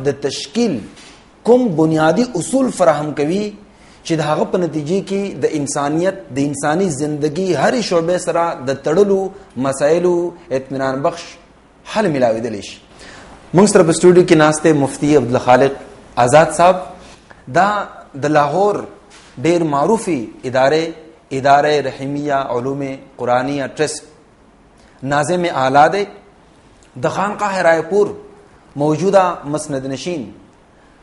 د تشکیل کوم بنیادی اصول فراهم کوي چې د هغه په نتیجه کې د انسانیت د انساني زندگی هر شعبه سره د تړلو مسایلو اطمینان بخش حل ملاویدلی شي. موږ سره په سټوډیو کې ناسته مفتی عبدالخالق آزاد صاحب دا د لاهور ډیر معروفي اداره رحیمیه علوم قرآنیه ټرست ناظم اعلی دی د خانقاه رائے پور موجودہ مسند نشین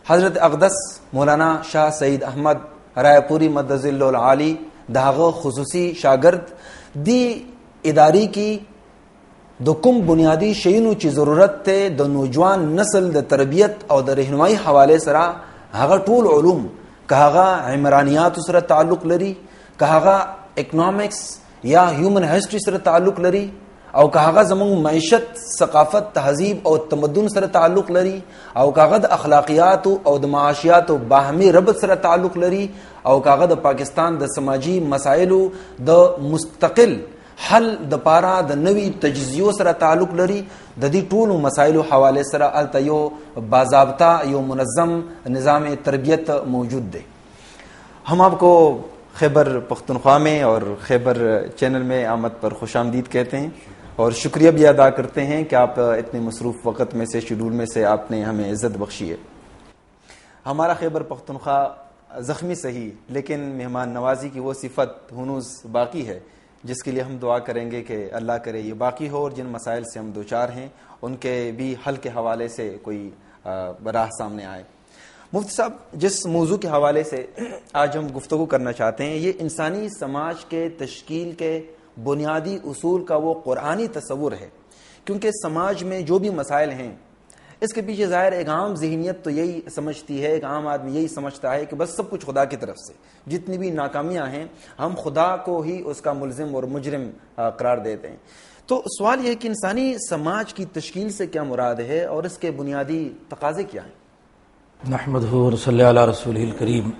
حضرت اقدس مولانا شاہ سعید احمد رائے پوری مدظ اللہ العالی داغ خصوصی شاگرد دی اداری کی د کوم بنیادی شیونو چې ضرورت ته د نوجوان نسل د تربیت او د رهنمایي حواله سره هغه ټول علوم که هغه عمرانیات سره تعلق لري که هغه اکنامکس یا هیومن هسټری سره تعلق لري او که هغه زموږ معیشت ثقافت تهذیب او تمدن سره تعلق لري او که هغه د اخلاقیات او د معاشیات او باهمي ربط سره تعلق لري او که هغه د پاکستان د سماجی مسایلو د مستقل حل د پارا د نوی تجزیو سره تعلق لري د دې ټولو مسایلو حواله سره الته یو باضابطه یو منظم نظام تربیت موجود دی. ہم آپ کو خیبر پختونخوا میں اور خیبر چینل میں آمد پر خوش آمدید کہتے ہیں اور شکریہ بھی ادا کرتے ہیں کہ آپ اتنے مصروف وقت میں سے شیڈول میں سے آپ نے ہمیں عزت بخشی ہے. ہمارا خیبر پختونخوا زخمی سہی لیکن مہمان نوازی کی وہ صفت ہنوز باقی ہے جس کے لیے ہم دعا کریں گے کہ اللہ کرے یہ باقی ہو اور جن مسائل سے ہم دوچار ہیں ان کے بھی حل کے حوالے سے کوئی راہ سامنے آئے. مفتی صاحب جس موضوع کے حوالے سے آج ہم گفتگو کرنا چاہتے ہیں یہ انسانی سماج کے تشکیل کے بنیادی اصول کا وہ قرآنی تصور ہے کیونکہ سماج میں جو بھی مسائل ہیں اس کے پیچھے ظاہر ایک عام ذہنیت تو یہی سمجھتی ہے, ایک عام آدمی یہی سمجھتا ہے کہ بس سب کچھ خدا کی طرف سے, جتنی بھی ناکامیاں ہیں ہم خدا کو ہی اس کا ملزم اور مجرم قرار دیتے ہیں. تو سوال یہ ہے کہ انسانی سماج کی تشکیل سے کیا مراد ہے اور اس کے بنیادی تقاضے کیا ہیں؟ نحمدہ و نصلی علی رسولہ الکریم.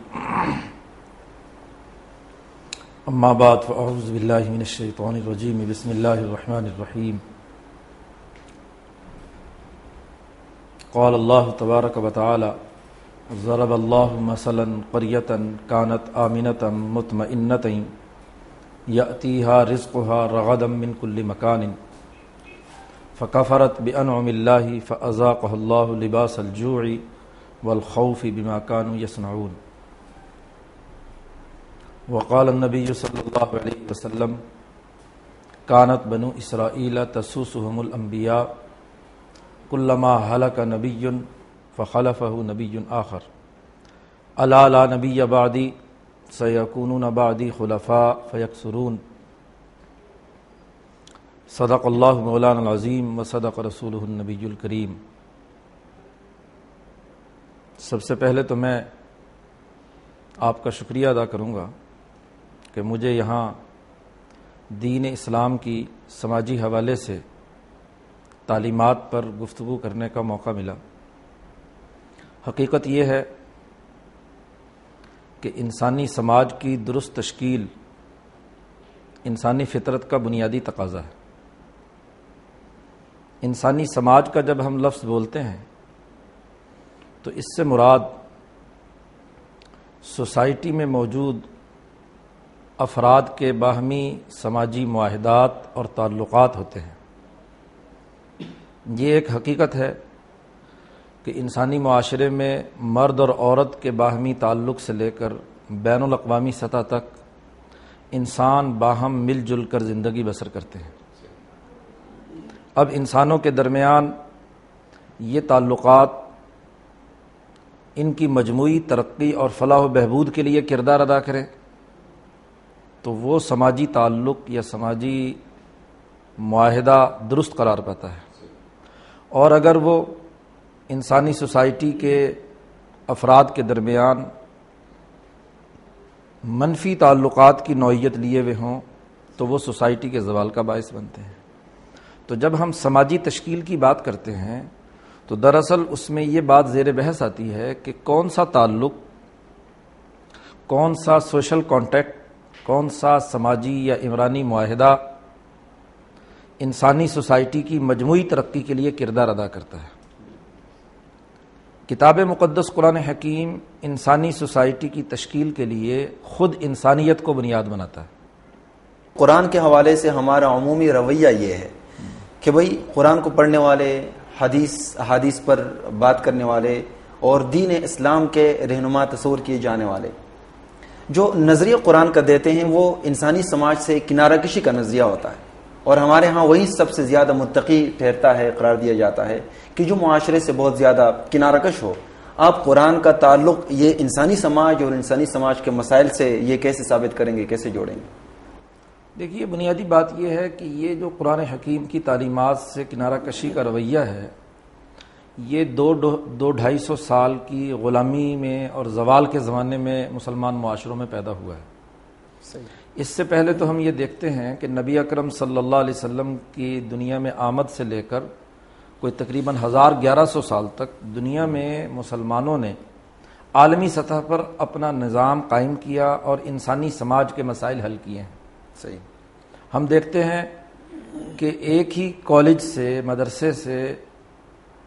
اما بعد فاعوذ باللہ من الشیطان الرجیم بسم اللہ الرحمن الرحیم. قال اللہ تبارک و تعالی ضرب اللہ مثلا قریۃ کانت آمنۃ مطمئنۃ یأتیہا رزقها رغدا من کل مکان فکفرت بانعم اللہ فاذاقها اللہ لباس الجوع والخوف بما كانوا يصنعون. وقال النبی صلی اللہ علیہ وسلم كانت بنو اسرائیل تسوسهم الانبیاء كلما هلك نبی فخلفه نبی آخر الا لا نبی بعدی سیکونون بعدی خلفاء فیکثرون. صدق اللہ مولانا العظیم وصدق رسولہ النبی الکریم. سب سے پہلے تو میں آپ کا شکریہ ادا کروں گا کہ مجھے یہاں دین اسلام کی سماجی حوالے سے تعلیمات پر گفتگو کرنے کا موقع ملا. حقیقت یہ ہے کہ انسانی سماج کی درست تشکیل انسانی فطرت کا بنیادی تقاضا ہے. انسانی سماج کا جب ہم لفظ بولتے ہیں تو اس سے مراد سوسائٹی میں موجود افراد کے باہمی سماجی معاہدات اور تعلقات ہوتے ہیں. یہ ایک حقیقت ہے کہ انسانی معاشرے میں مرد اور عورت کے باہمی تعلق سے لے کر بین الاقوامی سطح تک انسان باہم مل جل کر زندگی بسر کرتے ہیں. اب انسانوں کے درمیان یہ تعلقات ان کی مجموعی ترقی اور فلاح و بہبود کے لیے کردار ادا کریں تو وہ سماجی تعلق یا سماجی معاہدہ درست قرار پاتا ہے. اور اگر وہ انسانی سوسائٹی کے افراد کے درمیان منفی تعلقات کی نوعیت لیے ہوئے ہوں تو وہ سوسائٹی کے زوال کا باعث بنتے ہیں. تو جب ہم سماجی تشکیل کی بات کرتے ہیں تو دراصل اس میں یہ بات زیر بحث آتی ہے کہ کون سا تعلق, کون سا سوشل کانٹیکٹ, کون سا سماجی یا عمرانی معاہدہ انسانی سوسائٹی کی مجموعی ترقی کے لیے کردار ادا کرتا ہے. کتاب مقدس قرآن حکیم انسانی سوسائٹی کی تشکیل کے لیے خود انسانیت کو بنیاد بناتا ہے۔ قرآن کے حوالے سے ہمارا عمومی رویہ یہ ہے کہ بھئی قرآن کو پڑھنے والے، حدیث پر بات کرنے والے اور دین اسلام کے رہنما تصور کیے جانے والے جو نظریہ قرآن کا دیتے ہیں وہ انسانی سماج سے کنارہ کشی کا نظریہ ہوتا ہے، اور ہمارے ہاں وہی سب سے زیادہ متقی ٹھہرتا ہے، قرار دیا جاتا ہے کہ جو معاشرے سے بہت زیادہ کنارہ کش ہو۔ آپ قرآن کا تعلق یہ انسانی سماج اور انسانی سماج کے مسائل سے یہ کیسے ثابت کریں گے، کیسے جوڑیں گے؟ دیکھیے، بنیادی بات یہ ہے کہ یہ جو قرآن حکیم کی تعلیمات سے کنارہ کشی کا رویہ ہے، یہ دو ڈھائی سو سال کی غلامی میں اور زوال کے زمانے میں مسلمان معاشروں میں پیدا ہوا ہے۔ اس سے پہلے تو ہم یہ دیکھتے ہیں کہ نبی اکرم صلی اللہ علیہ وسلم کی دنیا میں آمد سے لے کر کوئی تقریباً 1100 سال تک دنیا میں مسلمانوں نے عالمی سطح پر اپنا نظام قائم کیا اور انسانی سماج کے مسائل حل کیے ہیں۔ صحیح۔ ہم دیکھتے ہیں کہ ایک ہی کالج سے، مدرسے سے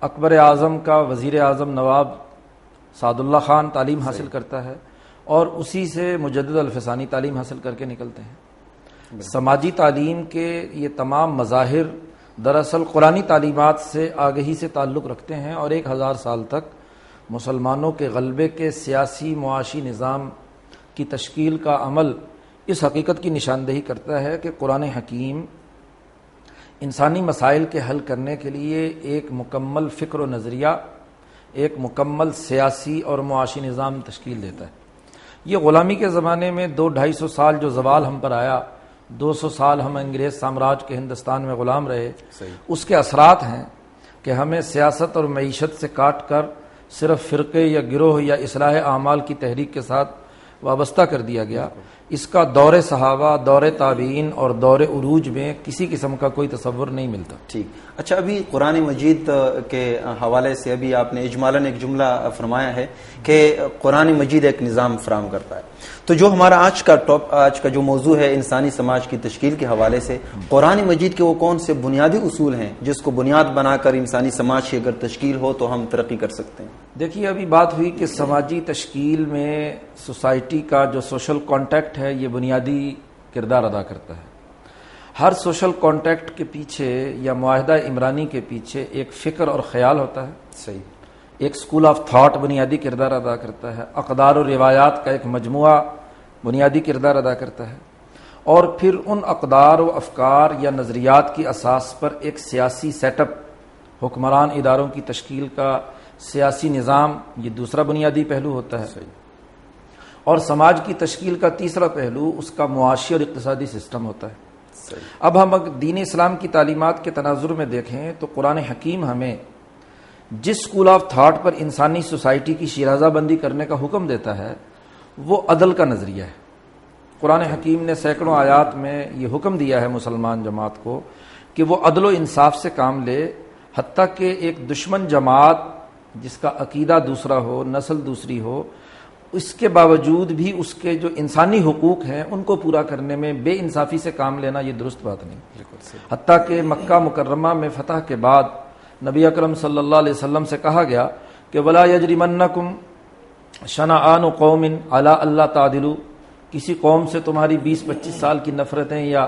اکبر اعظم کا وزیر اعظم نواب سعد اللہ خان تعلیم حاصل کرتا ہے، اور اسی سے مجدد الفسانی تعلیم حاصل کر کے نکلتے ہیں۔ سماجی تعلیم کے یہ تمام مظاہر دراصل قرآنی تعلیمات سے آگہی سے تعلق رکھتے ہیں، اور 1000 سال تک مسلمانوں کے غلبے کے سیاسی معاشی نظام کی تشکیل کا عمل اس حقیقت کی نشاندہی کرتا ہے کہ قرآن حکیم انسانی مسائل کے حل کرنے کے لیے ایک مکمل فکر و نظریہ، ایک مکمل سیاسی اور معاشی نظام تشکیل دیتا ہے۔ یہ غلامی کے زمانے میں 200-250 سال جو زوال ہم پر آیا، 200 سال ہم انگریز سامراج کے ہندوستان میں غلام رہے، اس کے اثرات ہیں کہ ہمیں سیاست اور معیشت سے کاٹ کر صرف فرقے یا گروہ یا اصلاح اعمال کی تحریک کے ساتھ وابستہ کر دیا گیا۔ اس کا دور صحابہ، دور تابعین اور دور عروج میں کسی قسم کا کوئی تصور نہیں ملتا۔ ٹھیک، اچھا، ابھی قرآن مجید کے حوالے سے ابھی آپ نے اجمالاً ایک جملہ فرمایا ہے کہ قرآن مجید ایک نظام فراہم کرتا ہے، تو جو ہمارا آج کا جو موضوع ہے انسانی سماج کی تشکیل کے حوالے سے، قرآن مجید کے وہ کون سے بنیادی اصول ہیں جس کو بنیاد بنا کر انسانی سماج کی اگر تشکیل ہو تو ہم ترقی کر سکتے ہیں؟ دیکھیے، ابھی بات ہوئی کہ سماجی تشکیل میں سوسائٹی کا جو سوشل کانٹیکٹ ہے یہ بنیادی کردار ادا کرتا ہے۔ ہر سوشل کانٹیکٹ کے پیچھے یا معاہدہ عمرانی کے پیچھے ایک فکر اور خیال ہوتا ہے۔ صحیح۔ ایک اسکول آف تھاٹ بنیادی کردار ادا کرتا ہے، اقدار و روایات کا ایک مجموعہ بنیادی کردار ادا کرتا ہے، اور پھر ان اقدار و افکار یا نظریات کی اساس پر ایک سیاسی سیٹ اپ، حکمران اداروں کی تشکیل کا سیاسی نظام، یہ دوسرا بنیادی پہلو ہوتا ہے۔ اور سماج کی تشکیل کا تیسرا پہلو اس کا معاشی اور اقتصادی سسٹم ہوتا ہے۔ اب ہم دین اسلام کی تعلیمات کے تناظر میں دیکھیں تو قرآن حکیم ہمیں جس اسکول آف تھاٹ پر انسانی سوسائٹی کی شیرازہ بندی کرنے کا حکم دیتا ہے وہ عدل کا نظریہ ہے۔ قرآن حکیم نے سینکڑوں آیات میں یہ حکم دیا ہے مسلمان جماعت کو کہ وہ عدل و انصاف سے کام لے، حتیٰ کہ ایک دشمن جماعت جس کا عقیدہ دوسرا ہو، نسل دوسری ہو، اس کے باوجود بھی اس کے جو انسانی حقوق ہیں ان کو پورا کرنے میں بے انصافی سے کام لینا یہ درست بات نہیں۔ حتیٰ کہ مکہ مکرمہ میں فتح کے بعد نبی اکرم صلی اللہ علیہ وسلم سے کہا گیا کہ وَلَا يَجْرِمَنَّكُمْ شَنَآنُ قَوْمٍ عَلَىٰ أَلَّا تَعْدِلُوا، کسی قوم سے تمہاری 20-25 سال کی نفرتیں یا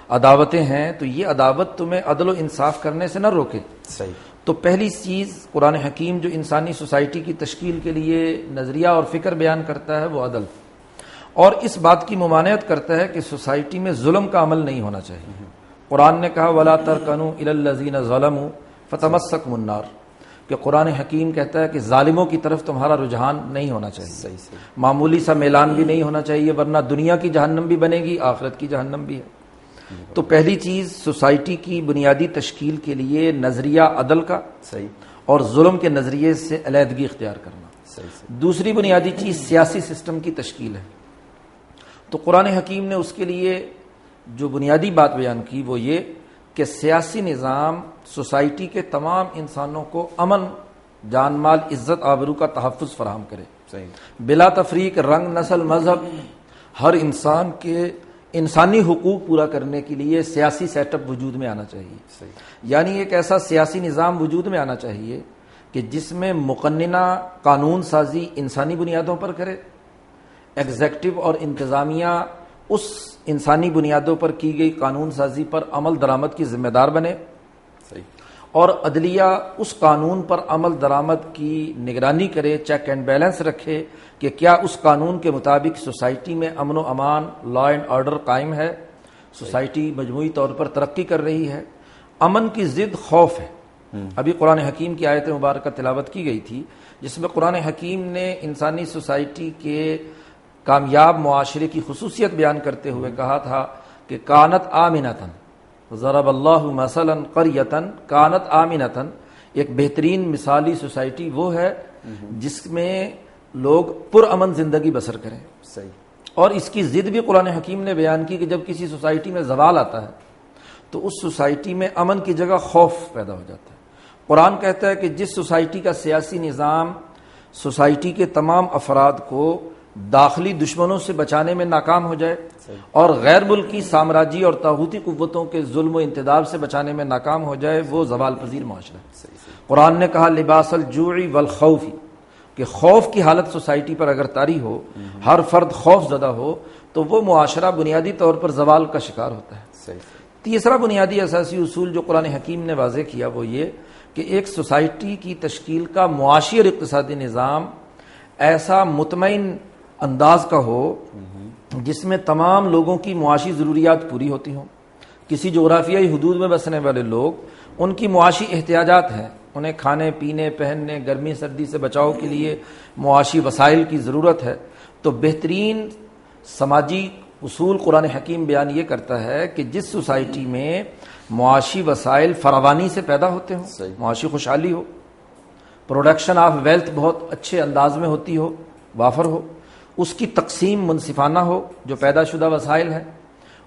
عداوتیں ہیں تو یہ عداوت تمہیں عدل و انصاف کرنے سے نہ روکے۔ صحیح۔ تو پہلی چیز قرآن حکیم جو انسانی سوسائٹی کی تشکیل کے لیے نظریہ اور فکر بیان کرتا ہے وہ عدل، اور اس بات کی ممانعت کرتا ہے کہ سوسائٹی میں ظلم کا عمل نہیں ہونا چاہیے۔ قرآن نے کہا وَلَا تَرْكَنُوا إِلَى الَّذِينَ ظَلَمُوا فَتَمَسَّكُمُ النَّارُ، کہ قرآن حکیم کہتا ہے کہ ظالموں کی طرف تمہارا رجحان نہیں ہونا چاہیے، معمولی سا میلان بھی نہیں ہونا چاہیے، ورنہ دنیا کی جہنم بھی بنے گی، آخرت کی جہنم بھی ہے۔ تو پہلی چیز سوسائٹی کی بنیادی تشکیل کے لیے نظریہ عدل کا، صحیح، اور ظلم کے نظریے سے علیحدگی اختیار کرنا۔ صحیح۔ دوسری بنیادی چیز سیاسی سسٹم کی تشکیل ہے۔ تو قرآن حکیم نے اس کے لیے جو بنیادی بات بیان کی وہ یہ کہ سیاسی نظام سوسائٹی کے تمام انسانوں کو امن، جان مال، عزت آبرو کا تحفظ فراہم کرے، صحیح، بلا تفریق، رنگ، نسل، مذہب، ہر انسان کے انسانی حقوق پورا کرنے کے لیے سیاسی سیٹ اپ وجود میں آنا چاہیے۔ صحیح۔ یعنی ایک ایسا سیاسی نظام وجود میں آنا چاہیے کہ جس میں مقننہ قانون سازی انسانی بنیادوں پر کرے، ایگزیکٹو اور انتظامیہ اس انسانی بنیادوں پر کی گئی قانون سازی پر عمل درآمد کی ذمہ دار بنے، اور عدلیہ اس قانون پر عمل درآمد کی نگرانی کرے، چیک اینڈ بیلنس رکھے کہ کیا اس قانون کے مطابق سوسائٹی میں امن و امان، لا اینڈ آرڈر قائم ہے، سوسائٹی مجموعی طور پر ترقی کر رہی ہے۔ امن کی ضد خوف ہے۔ ابھی قرآن حکیم کی آیت مبارکہ تلاوت کی گئی تھی جس میں قرآن حکیم نے انسانی سوسائٹی کے کامیاب معاشرے کی خصوصیت بیان کرتے ہوئے کہا تھا کہ کانت آمنتن، ضرب اللہ مثلا قریۃ کانت آمنتن، ایک بہترین مثالی سوسائٹی وہ ہے جس میں لوگ پرامن زندگی بسر کریں۔ اور اس کی ضد بھی قرآن حکیم نے بیان کی کہ جب کسی سوسائٹی میں زوال آتا ہے تو اس سوسائٹی میں امن کی جگہ خوف پیدا ہو جاتا ہے۔ قرآن کہتا ہے کہ جس سوسائٹی کا سیاسی نظام سوسائٹی کے تمام افراد کو داخلی دشمنوں سے بچانے میں ناکام ہو جائے اور غیر ملکی سامراجی اور طاغوتی قوتوں کے ظلم و انتداب سے بچانے میں ناکام ہو جائے، وہ زوال پذیر معاشرہ ہے۔ قرآن نے کہا لباس الجوع والخوف، کہ خوف کی حالت سوسائٹی پر اگر طاری ہو، ہر فرد خوف زدہ ہو، تو وہ معاشرہ بنیادی طور پر زوال کا شکار ہوتا ہے۔ تیسرا بنیادی اساسی اصول جو قرآن حکیم نے واضح کیا وہ یہ کہ ایک سوسائٹی کی تشکیل کا معاشی اور اقتصادی نظام ایسا مطمئن انداز کا ہو جس میں تمام لوگوں کی معاشی ضروریات پوری ہوتی ہوں۔ کسی جغرافیائی حدود میں بسنے والے لوگ، ان کی معاشی احتیاجات ہیں، انہیں کھانے پینے، پہننے، گرمی سردی سے بچاؤ کے لیے معاشی وسائل کی ضرورت ہے، تو بہترین سماجی اصول قرآن حکیم بیان یہ کرتا ہے کہ جس سوسائٹی میں معاشی وسائل فراوانی سے پیدا ہوتے ہوں، معاشی خوشحالی ہو، پروڈکشن آف ویلتھ بہت اچھے انداز میں ہوتی ہو، وافر ہو، اس کی تقسیم منصفانہ ہو جو پیدا شدہ وسائل ہیں،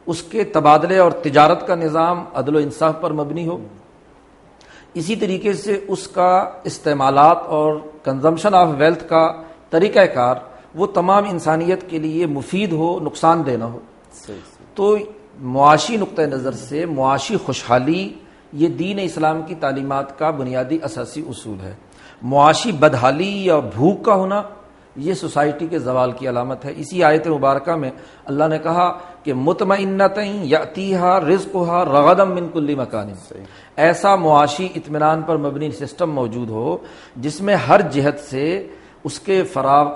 اس کے تبادلے اور تجارت کا نظام عدل و انصاف پر مبنی ہو، اسی طریقے سے اس کا استعمالات اور کنزمپشن آف ویلتھ کا طریقہ کار وہ تمام انسانیت کے لیے مفید ہو، نقصان دہ نہ ہو۔ تو معاشی نقطہ نظر سے معاشی خوشحالی یہ دین اسلام کی تعلیمات کا بنیادی اساسی اصول ہے۔ معاشی بدحالی یا بھوک کا ہونا یہ سوسائٹی کے زوال کی علامت ہے۔ اسی آیت مبارکہ میں اللہ نے کہا کہ مطمئنۃ یأتیہا رزقہا رغدا من کل مکان، ایسا معاشی اطمینان پر مبنی سسٹم موجود ہو جس میں ہر جہت سے اس کے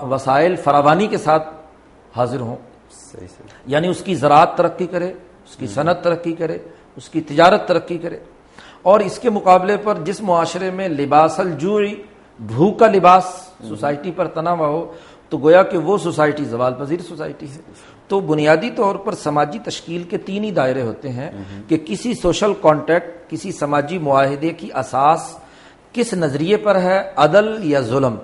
وسائل فراوانی کے ساتھ حاضر ہوں، یعنی اس کی زراعت ترقی کرے، اس کی صنعت ترقی کرے، اس کی تجارت ترقی کرے۔ اور اس کے مقابلے پر جس معاشرے میں لباس الجوع، بھوک کا لباس سوسائٹی پر تنا ہوا ہو، تو گویا کہ وہ سوسائٹی زوال پذیر سوسائٹی ہے۔ تو بنیادی طور پر سماجی تشکیل کے تین ہی دائرے ہوتے ہیں کہ کسی سوشل کانٹیکٹ، کسی سماجی معاہدے کی اساس کس نظریے پر ہے، عدل یا ظلم۔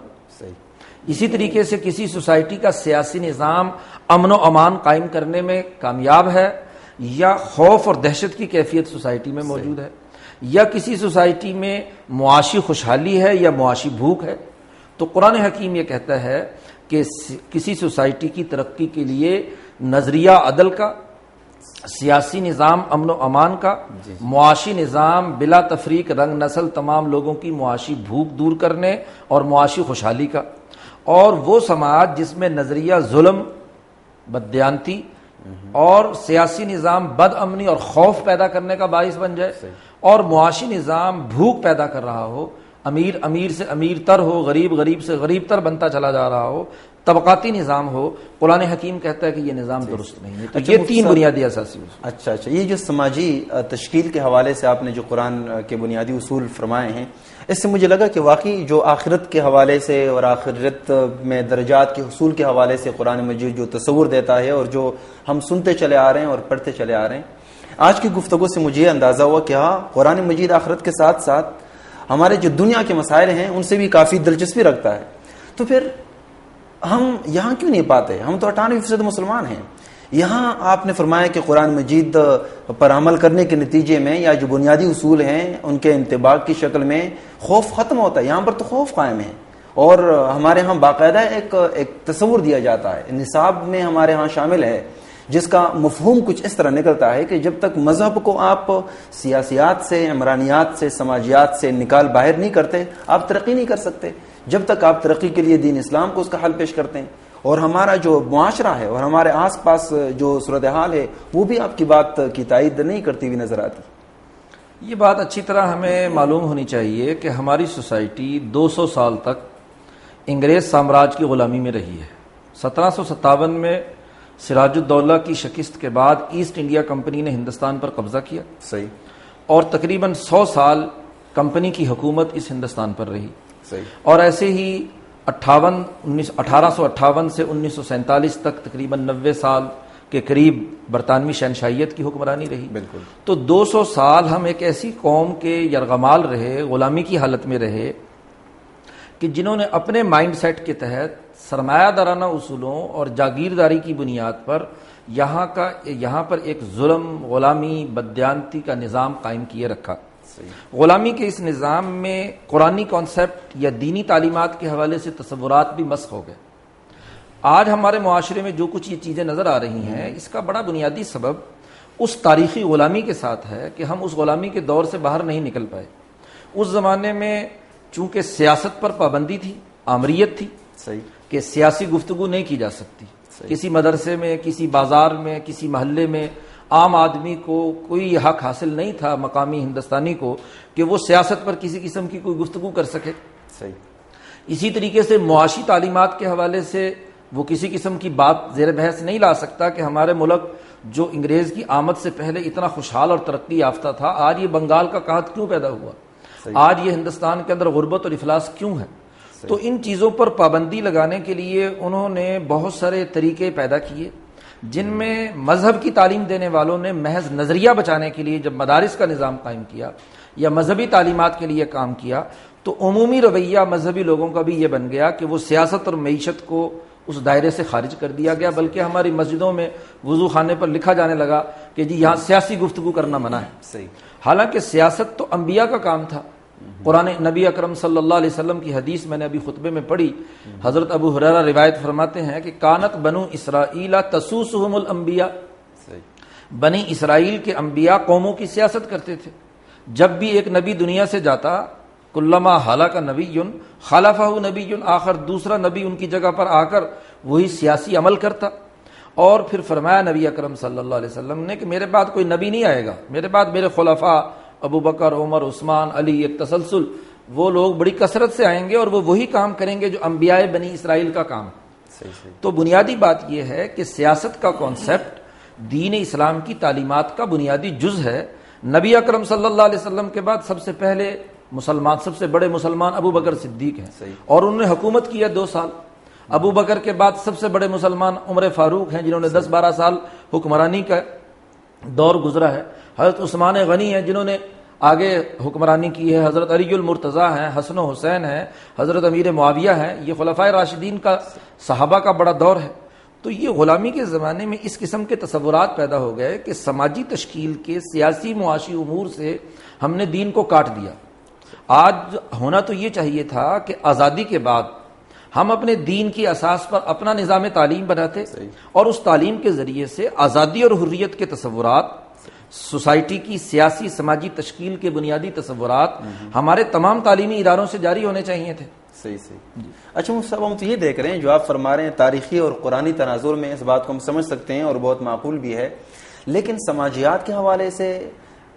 اسی طریقے سے کسی سوسائٹی کا سیاسی نظام امن و امان قائم کرنے میں کامیاب ہے یا خوف اور دہشت کی کیفیت سوسائٹی میں موجود ہے، یا کسی سوسائٹی میں معاشی خوشحالی ہے یا معاشی بھوک ہے۔ تو قرآن حکیم یہ کہتا ہے کہ کسی سوسائٹی کی ترقی کے لیے نظریہ عدل کا، سیاسی نظام امن و امان کا، معاشی نظام بلا تفریق رنگ نسل تمام لوگوں کی معاشی بھوک دور کرنے اور معاشی خوشحالی کا، اور وہ سماج جس میں نظریہ ظلم، بددیانتی اور سیاسی نظام بد امنی اور خوف پیدا کرنے کا باعث بن جائے، اور معاشی نظام بھوک پیدا کر رہا ہو، امیر امیر سے امیر تر ہو، غریب غریب سے غریب تر بنتا چلا جا رہا ہو، طبقاتی نظام ہو، قرآن حکیم کہتا ہے کہ یہ نظام درست نہیں ہے۔ تو یہ تین بنیادی اساسی اصول۔ اچھا، یہ جو سماجی تشکیل کے حوالے سے آپ نے جو قرآن کے بنیادی اصول فرمائے ہیں، اس سے مجھے لگا کہ واقعی جو آخرت کے حوالے سے اور آخرت میں درجات کے حصول کے حوالے سے قرآن مجید جو تصور دیتا ہے اور جو ہم سنتے چلے آ رہے ہیں اور پڑھتے چلے آ رہے ہیں، آج کی گفتگو سے مجھے اندازہ ہوا کہ ہاں قرآن مجید آخرت کے ساتھ ساتھ ہمارے جو دنیا کے مسائل ہیں ان سے بھی کافی دلچسپی رکھتا ہے۔ تو پھر ہم یہاں کیوں نہیں پاتے؟ ہم تو 98% مسلمان ہیں۔ یہاں آپ نے فرمایا کہ قرآن مجید پر عمل کرنے کے نتیجے میں یا جو بنیادی اصول ہیں ان کے انطباق کی شکل میں خوف ختم ہوتا ہے۔ یہاں پر تو خوف قائم ہے، اور ہمارے ہاں باقاعدہ ایک تصور دیا جاتا ہے، نصاب میں ہمارے ہاں شامل ہے جس کا مفہوم کچھ اس طرح نکلتا ہے کہ جب تک مذہب کو آپ سیاسیات سے، عمرانیات سے، سماجیات سے نکال باہر نہیں کرتے، آپ ترقی نہیں کر سکتے جب تک آپ ترقی کے لیے دین اسلام کو اس کا حل پیش کرتے ہیں. اور ہمارا جو معاشرہ ہے اور ہمارے آس پاس جو صورتحال ہے وہ بھی آپ کی بات کی تائید نہیں کرتی ہوئی نظر آتی. یہ بات اچھی طرح ہمیں معلوم ہونی چاہیے کہ ہماری سوسائٹی 200 سال تک انگریز سامراج کی غلامی میں رہی ہے. 1757 میں سراج الدولہ کی شکست کے بعد ایسٹ انڈیا کمپنی نے ہندوستان پر قبضہ کیا. صحیح. اور تقریباً 100 سال کمپنی کی حکومت اس ہندوستان پر رہی. صحیح. اور ایسے ہی 1858 سے 1947 تک تقریباً 90 سال کے قریب برطانوی شہنشاہیت کی حکمرانی رہی. بالکل. تو 200 سال ہم ایک ایسی قوم کے یرغمال رہے، غلامی کی حالت میں رہے کہ جنہوں نے اپنے مائنڈ سیٹ کے تحت سرمایہ دارانہ اصولوں اور جاگیرداری کی بنیاد پر یہاں پر ایک ظلم، غلامی، بددیانتی کا نظام قائم کیے رکھا. غلامی کے اس نظام میں قرآنی کانسیپٹ یا دینی تعلیمات کے حوالے سے تصورات بھی مسخ ہو گئے. آج ہمارے معاشرے میں جو کچھ یہ چیزیں نظر آ رہی ہیں، اس کا بڑا بنیادی سبب اس تاریخی غلامی کے ساتھ ہے کہ ہم اس غلامی کے دور سے باہر نہیں نکل پائے. اس زمانے میں چونکہ سیاست پر پابندی تھی، آمریت تھی. صحیح. کہ سیاسی گفتگو نہیں کی جا سکتی. کسی مدرسے میں، کسی بازار میں، کسی محلے میں عام آدمی کو کوئی حق حاصل نہیں تھا، مقامی ہندوستانی کو، کہ وہ سیاست پر کسی قسم کی کوئی گفتگو کر سکے. صحیح. اسی طریقے سے معاشی تعلیمات کے حوالے سے وہ کسی قسم کی بات زیر بحث نہیں لا سکتا کہ ہمارے ملک جو انگریز کی آمد سے پہلے اتنا خوشحال اور ترقی یافتہ تھا، آج یہ بنگال کا قحط کیوں پیدا ہوا؟ آج یہ ہندوستان کے اندر غربت اور افلاس کیوں ہے؟ تو ان چیزوں پر پابندی لگانے کے لیے انہوں نے بہت سارے طریقے پیدا کیے، جن میں مذہب کی تعلیم دینے والوں نے محض نظریہ بچانے کے لیے جب مدارس کا نظام قائم کیا یا مذہبی تعلیمات کے لیے کام کیا، تو عمومی رویہ مذہبی لوگوں کا بھی یہ بن گیا کہ وہ سیاست اور معیشت کو اس دائرے سے خارج کر دیا گیا. بلکہ ہماری مسجدوں میں وضو خانے پر لکھا جانے لگا کہ جی یہاں سیاسی گفتگو کرنا منع ہے. صحیح. حالانکہ سیاست تو انبیاء کا کام تھا. قرآن نبی اکرم صلی اللہ علیہ وسلم کی حدیث میں نے ابھی خطبے میں پڑھی. حضرت ابو ہریرہ روایت فرماتے ہیں کہ کانت بنو اسرائیل تسوسہم الانبیاء، بنی اسرائیل کے انبیاء قوموں کی سیاست کرتے تھے. جب بھی ایک نبی دنیا سے جاتا، کلما ہلاک نبی خلفہ نبی آخر، دوسرا نبی ان کی جگہ پر آ کر وہی سیاسی عمل کرتا. اور پھر فرمایا نبی اکرم صلی اللہ علیہ وسلم نے کہ میرے بعد کوئی نبی نہیں آئے گا، میرے بعد میرے خلفاء ابو بکر، عمر، عثمان، علی، ایک تسلسل، وہ لوگ بڑی کثرت سے آئیں گے اور وہ وہی کام کریں گے جو انبیاء بنی اسرائیل کا کام. تو بنیادی بات یہ ہے کہ سیاست کا کانسیپٹ دین اسلام کی تعلیمات کا بنیادی جز ہے. نبی اکرم صلی اللہ علیہ وسلم کے بعد سب سے پہلے سب سے بڑے مسلمان ابو بکر صدیق ہیں اور انہوں نے حکومت کی ہے 2 سال. ابو بکر کے بعد سب سے بڑے مسلمان عمر فاروق ہیں جنہوں نے 10-12 سال حکمرانی کا دور گزرا ہے. حضرت عثمان غنی ہیں جنہوں نے آگے حکمرانی کی ہے. حضرت علی المرتضیٰ ہیں، حسن و حسین ہیں، حضرت امیر معاویہ ہیں. یہ خلفائے راشدین کا صحابہ کا بڑا دور ہے. تو یہ غلامی کے زمانے میں اس قسم کے تصورات پیدا ہو گئے کہ سماجی تشکیل کے سیاسی معاشی امور سے ہم نے دین کو کاٹ دیا. آج ہونا تو یہ چاہیے تھا کہ آزادی کے بعد ہم اپنے دین کی اساس پر اپنا نظام تعلیم بناتے اور اس تعلیم کے ذریعے سے آزادی اور حریت کے تصورات، سوسائٹی کی سیاسی سماجی تشکیل کے بنیادی تصورات ہمارے تمام تعلیمی اداروں سے جاری ہونے چاہیے تھے. صحیح. اچھا مفتی صاحب، ہم تو یہ دیکھ رہے ہیں جو آپ فرما رہے ہیں تاریخی اور قرآنی تناظر میں اس بات کو ہم سمجھ سکتے ہیں اور بہت معقول بھی ہے، لیکن سماجیات کے حوالے سے،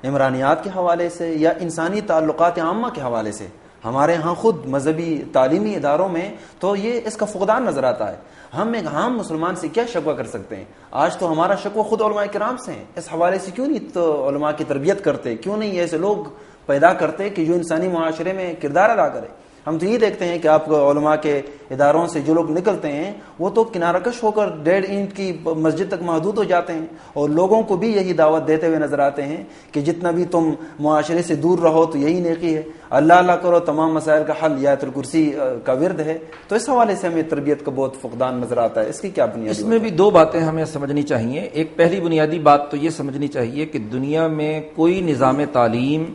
عمرانیات کے حوالے سے یا انسانی تعلقات عامہ کے حوالے سے ہمارے ہاں خود مذہبی تعلیمی اداروں میں تو یہ اس کا فقدان نظر آتا ہے. ہم ایک عام مسلمان سے کیا شکوہ کر سکتے ہیں؟ آج تو ہمارا شکوہ خود علماء کرام سے ہیں. اس حوالے سے کیوں نہیں تو علماء کی تربیت کرتے؟ کیوں نہیں ایسے لوگ پیدا کرتے کہ جو انسانی معاشرے میں کردار ادا کرے؟ ہم تو یہ دیکھتے ہیں کہ آپ علماء کے اداروں سے جو لوگ نکلتے ہیں وہ تو کنارہ کش ہو کر 1.5 اینٹ کی مسجد تک محدود ہو جاتے ہیں اور لوگوں کو بھی یہی دعوت دیتے ہوئے نظر آتے ہیں کہ جتنا بھی تم معاشرے سے دور رہو تو یہی نیکی ہے، اللہ اللہ کرو، تمام مسائل کا حل آیت الکرسی کا ورد ہے. تو اس حوالے سے ہمیں تربیت کا بہت فقدان نظر آتا ہے. اس کی کیا بنیاد؟ اس میں بھی 2 باتیں ہمیں سمجھنی چاہیے. ایک پہلی بنیادی بات تو یہ سمجھنی چاہیے کہ دنیا میں کوئی نظام تعلیم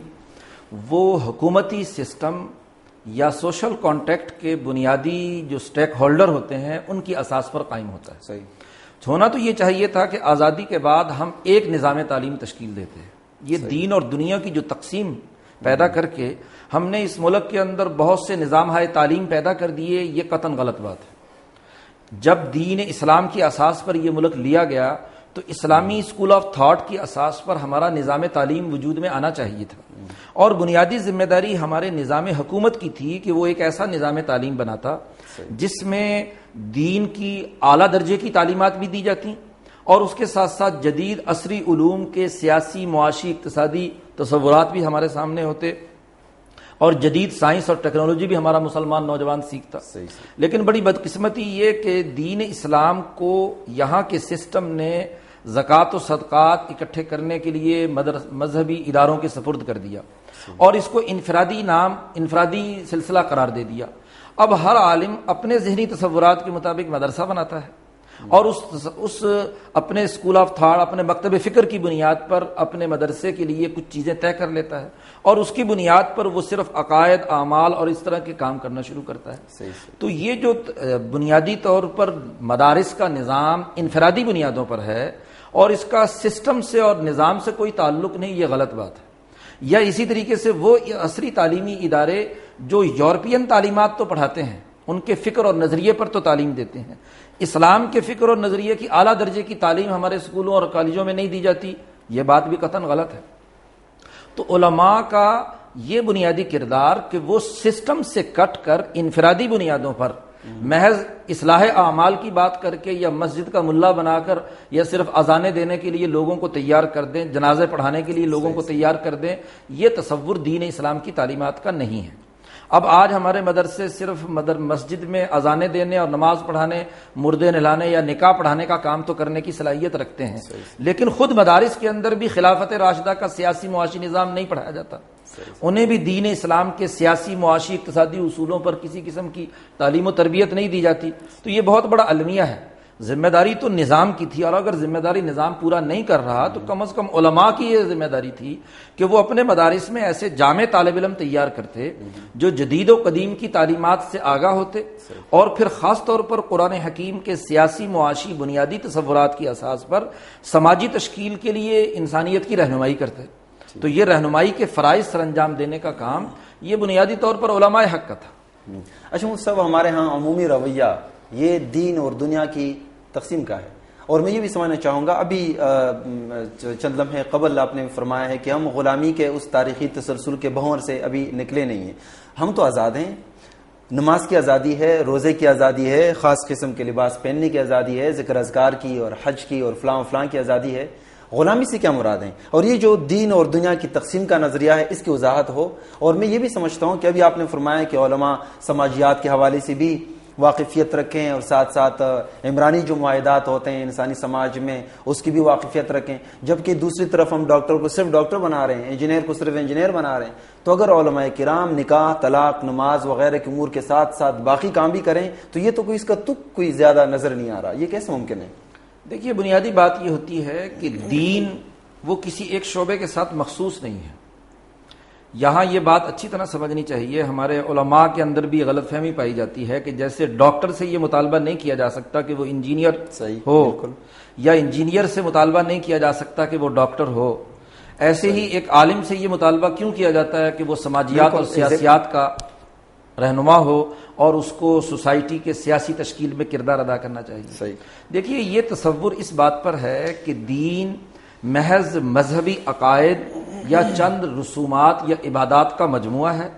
وہ حکومتی سسٹم یا سوشل کانٹیکٹ کے بنیادی جو سٹیک ہولڈر ہوتے ہیں ان کی اساس پر قائم ہوتا ہے. صحیح. ہونا تو یہ چاہیے تھا کہ آزادی کے بعد ہم ایک نظام تعلیم تشکیل دیتے ہیں. یہ دین اور دنیا کی جو تقسیم پیدا کر کے ہم نے اس ملک کے اندر بہت سے نظام ہائے تعلیم پیدا کر دیے، یہ قطعاً غلط بات ہے. جب دین اسلام کی اساس پر یہ ملک لیا گیا تو اسلامی اسکول آف تھاٹ کی اساس پر ہمارا نظام تعلیم وجود میں آنا چاہیے تھا، اور بنیادی ذمہ داری ہمارے نظام حکومت کی تھی کہ وہ ایک ایسا نظام تعلیم بناتا جس میں دین کی اعلیٰ درجے کی تعلیمات بھی دی جاتی اور اس کے ساتھ ساتھ جدید عصری علوم کے سیاسی، معاشی، اقتصادی تصورات بھی ہمارے سامنے ہوتے، اور جدید سائنس اور ٹیکنالوجی بھی ہمارا مسلمان نوجوان سیکھتا. لیکن بڑی بدقسمتی یہ کہ دین اسلام کو یہاں کے سسٹم نے زکوٰۃ و صدقات اکٹھے کرنے کے لیے مذہبی اداروں کے سپرد کر دیا اور اس کو انفرادی سلسلہ قرار دے دیا. اب ہر عالم اپنے ذہنی تصورات کے مطابق مدرسہ بناتا ہے اور اس اپنے اسکول آف تھاٹ، اپنے مکتب فکر کی بنیاد پر اپنے مدرسے کے لیے کچھ چیزیں طے کر لیتا ہے اور اس کی بنیاد پر وہ صرف عقائد، اعمال اور اس طرح کے کام کرنا شروع کرتا ہے. تو یہ جو بنیادی طور پر مدارس کا نظام انفرادی بنیادوں پر ہے اور اس کا سسٹم سے اور نظام سے کوئی تعلق نہیں، یہ غلط بات ہے. یا اسی طریقے سے وہ عصری تعلیمی ادارے جو یورپین تعلیمات تو پڑھاتے ہیں، ان کے فکر اور نظریے پر تو تعلیم دیتے ہیں، اسلام کے فکر اور نظریے کی اعلیٰ درجے کی تعلیم ہمارے اسکولوں اور کالجوں میں نہیں دی جاتی، یہ بات بھی قطعاً غلط ہے. تو علماء کا یہ بنیادی کردار کہ وہ سسٹم سے کٹ کر انفرادی بنیادوں پر محض اصلاح اعمال کی بات کر کے یا مسجد کا ملا بنا کر یا صرف اذانیں دینے کے لیے لوگوں کو تیار کر دیں، جنازے پڑھانے کے لیے لوگوں کو تیار کر دیں، یہ تصور دین اسلام کی تعلیمات کا نہیں ہے. اب آج ہمارے مدرسے صرف مسجد میں اذانیں دینے اور نماز پڑھانے، مردے نہلانے یا نکاح پڑھانے کا کام تو کرنے کی صلاحیت رکھتے ہیں، لیکن خود مدارس کے اندر بھی خلافت راشدہ کا سیاسی معاشی نظام نہیں پڑھایا جاتا. انہیں بھی دین اسلام کے سیاسی، معاشی، اقتصادی اصولوں پر کسی قسم کی تعلیم و تربیت نہیں دی جاتی. تو یہ بہت بڑا المیہ ہے. ذمہ داری تو نظام کی تھی، اور اگر ذمہ داری نظام پورا نہیں کر رہا تو کم از کم علماء کی یہ ذمہ داری تھی کہ وہ اپنے مدارس میں ایسے جامع طالب علم تیار کرتے جو جدید و قدیم کی تعلیمات سے آگاہ ہوتے اور پھر خاص طور پر قرآن حکیم کے سیاسی، معاشی بنیادی تصورات کی اساس پر سماجی تشکیل کے لیے انسانیت کی رہنمائی کرتے. تو یہ رہنمائی کے فرائض سر انجام دینے کا کام یہ بنیادی طور پر علماء حق کا تھا. اچھا صاحب، ہمارے ہاں عمومی رویہ یہ دین اور دنیا کی تقسیم کا ہے، اور میں یہ بھی سمجھنا چاہوں گا، ابھی چند لمحے قبل آپ نے فرمایا ہے کہ ہم غلامی کے اس تاریخی تسلسل کے بھنور سے ابھی نکلے نہیں ہیں. ہم تو آزاد ہیں، نماز کی آزادی ہے، روزے کی آزادی ہے، خاص قسم کے لباس پہننے کی آزادی ہے، ذکر اذکار کی اور حج کی اور فلاں کی آزادی ہے. غلامی سے کیا مراد ہیں؟ اور یہ جو دین اور دنیا کی تقسیم کا نظریہ ہے اس کی وضاحت ہو. اور میں یہ بھی سمجھتا ہوں کہ ابھی آپ نے فرمایا کہ علماء سماجیات کے حوالے سے بھی واقفیت رکھیں اور ساتھ ساتھ عمرانی جو معاہدات ہوتے ہیں انسانی سماج میں اس کی بھی واقفیت رکھیں، جبکہ دوسری طرف ہم ڈاکٹر کو صرف ڈاکٹر بنا رہے ہیں، انجینئر کو صرف انجینئر بنا رہے ہیں. تو اگر علماء کرام نکاح، طلاق، نماز وغیرہ کے امور کے ساتھ ساتھ باقی کام بھی کریں تو یہ تو اس کا تک کوئی زیادہ نظر نہیں آ رہا. یہ کیسے ممکن ہے؟ دیکھیے، بنیادی بات یہ ہوتی ہے کہ دین وہ کسی ایک شعبے کے ساتھ مخصوص نہیں ہے. یہاں یہ بات اچھی طرح سمجھنی چاہیے. ہمارے علماء کے اندر بھی غلط فہمی پائی جاتی ہے کہ جیسے ڈاکٹر سے یہ مطالبہ نہیں کیا جا سکتا کہ وہ انجینئر ہو، یا انجینئر سے مطالبہ نہیں کیا جا سکتا کہ وہ ڈاکٹر ہو، ایسے ہی ایک عالم سے یہ مطالبہ کیوں کیا جاتا ہے کہ وہ سماجیات اور سیاسیات کا رہنما ہو اور اس کو سوسائٹی کے سیاسی تشکیل میں کردار ادا کرنا چاہیے. دیکھیے، یہ تصور اس بات پر ہے کہ دین محض مذہبی عقائد یا چند رسومات یا عبادات کا مجموعہ ہے.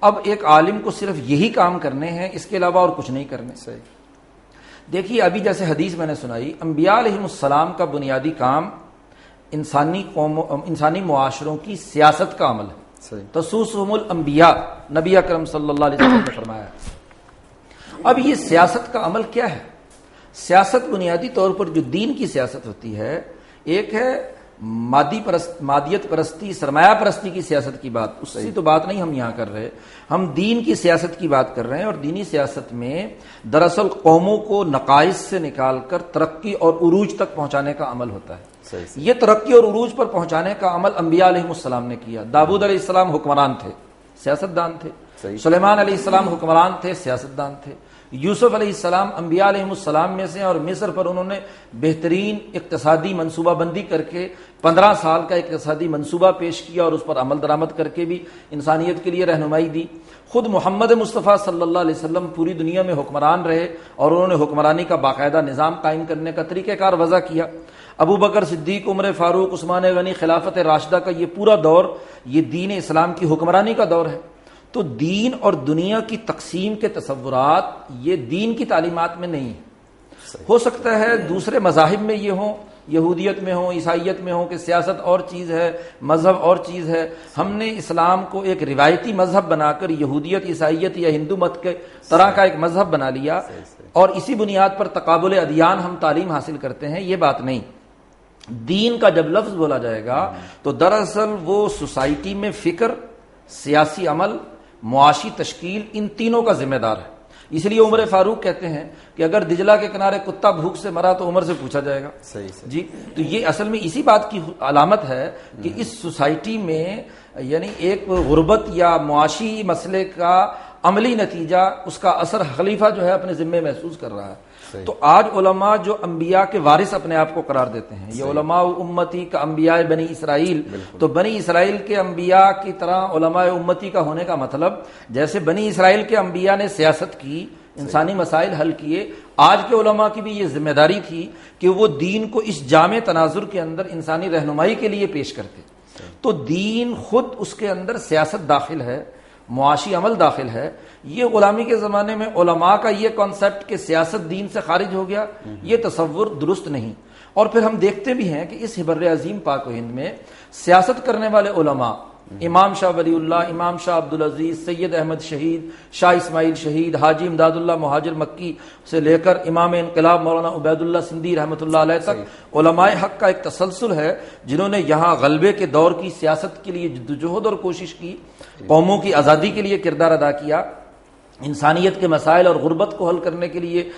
اب ایک عالم کو صرف یہی کام کرنے ہیں، اس کے علاوہ اور کچھ نہیں کرنے. دیکھیے، ابھی جیسے حدیث میں نے سنائی، انبیاء علیہ السلام کا بنیادی کام انسانی معاشروں کی سیاست کا عمل ہے. تسوسهم الانبیاء، نبی اکرم صلی اللہ علیہ وسلم نے فرمایا. اب یہ سیاست کا عمل کیا ہے؟ سیاست بنیادی طور پر جو دین کی سیاست ہوتی ہے، ایک ہے مادیت پرستی، سرمایہ پرستی کی سیاست کی بات، اس سے تو بات نہیں ہم یہاں کر رہے. ہم دین کی سیاست کی بات کر رہے ہیں، اور دینی سیاست میں دراصل قوموں کو نقائص سے نکال کر ترقی اور عروج تک پہنچانے کا عمل ہوتا ہے. یہ ترقی اور عروج پر پہنچانے کا عمل انبیاء علیہ السلام نے کیا. داؤد علیہ السلام حکمران تھے، سیاست دان تھے. سلیمان علیہ السلام حکمران تھے، سیاست دان تھے. یوسف علیہ السلام انبیاء علیہ السلام میں سے ہیں، اور مصر پر انہوں نے بہترین اقتصادی منصوبہ بندی کر کے 15 سال کا اقتصادی منصوبہ پیش کیا اور اس پر عمل درآمد کر کے بھی انسانیت کے لیے رہنمائی دی۔ خود محمد مصطفیٰ صلی اللہ علیہ وسلم پوری دنیا میں حکمران رہے اور انہوں نے حکمرانی کا باقاعدہ نظام قائم کرنے کا طریقہ کار وضع کیا۔ ابو بکر صدیق، عمر فاروق، عثمان غنی، خلافت راشدہ کا یہ پورا دور یہ دین اسلام کی حکمرانی کا دور ہے۔ تو دین اور دنیا کی تقسیم کے تصورات یہ دین کی تعلیمات میں نہیں ہیں۔ ہو سکتا ہے دوسرے مذاہب میں یہ ہوں، یہودیت میں ہوں، عیسائیت میں ہوں، کہ سیاست اور چیز ہے، مذہب اور چیز ہے۔ ہم نے اسلام کو ایک روایتی مذہب بنا کر یہودیت، عیسائیت یا ہندو مت کے طرح کا ایک مذہب بنا لیا، اور اسی بنیاد پر تقابل ادیان ہم تعلیم حاصل کرتے ہیں۔ یہ بات نہیں۔ دین کا جب لفظ بولا جائے گا تو دراصل وہ سوسائٹی میں فکر، سیاسی عمل، معاشی تشکیل، ان تینوں کا ذمہ دار ہے۔ اس لیے عمر فاروق کہتے ہیں کہ اگر دجلہ کے کنارے کتا بھوک سے مرا تو عمر سے پوچھا جائے گا۔ جی، تو یہ اصل میں اسی بات کی علامت ہے کہ اس سوسائٹی میں یعنی ایک غربت یا معاشی مسئلے کا عملی نتیجہ، اس کا اثر خلیفہ جو ہے اپنے ذمے محسوس کر رہا ہے۔ تو آج علماء جو انبیاء کے وارث اپنے آپ کو قرار دیتے ہیں، یہ علماء امتی کا انبیاء بنی اسرائیل، تو بنی اسرائیل کے انبیاء کی طرح علماء امتی کا ہونے کا مطلب جیسے بنی اسرائیل کے انبیاء نے سیاست کی، انسانی مسائل حل کیے، آج کے علماء کی بھی یہ ذمہ داری تھی کہ وہ دین کو اس جامع تناظر کے اندر انسانی رہنمائی کے لیے پیش کرتے۔ تو دین خود اس کے اندر سیاست داخل ہے، معاشی عمل داخل ہے۔ یہ غلامی کے زمانے میں علماء کا یہ کانسیپٹ کہ سیاست دین سے خارج ہو گیا، یہ تصور درست نہیں۔ اور پھر ہم دیکھتے بھی ہیں کہ اس بر عظیم پاک و ہند میں سیاست کرنے والے علماء، امام شاہ ولی اللہ، امام شاہ عبدالعزیز، سید احمد شہید، شاہ اسماعیل شہید، حاجی امداد اللہ مہاجر مکی سے لے کر امام انقلاب مولانا عبید اللہ سندھی رحمۃ اللہ علیہ تک علماء حق کا ایک تسلسل ہے، جنہوں نے یہاں غلبے کے دور کی سیاست کے لیے جدوجہد اور کوشش کی، قوموں کی آزادی کے لیے کردار ادا کیا، انسانیت کے مسائل اور غربت کو حل کرنے کے لیے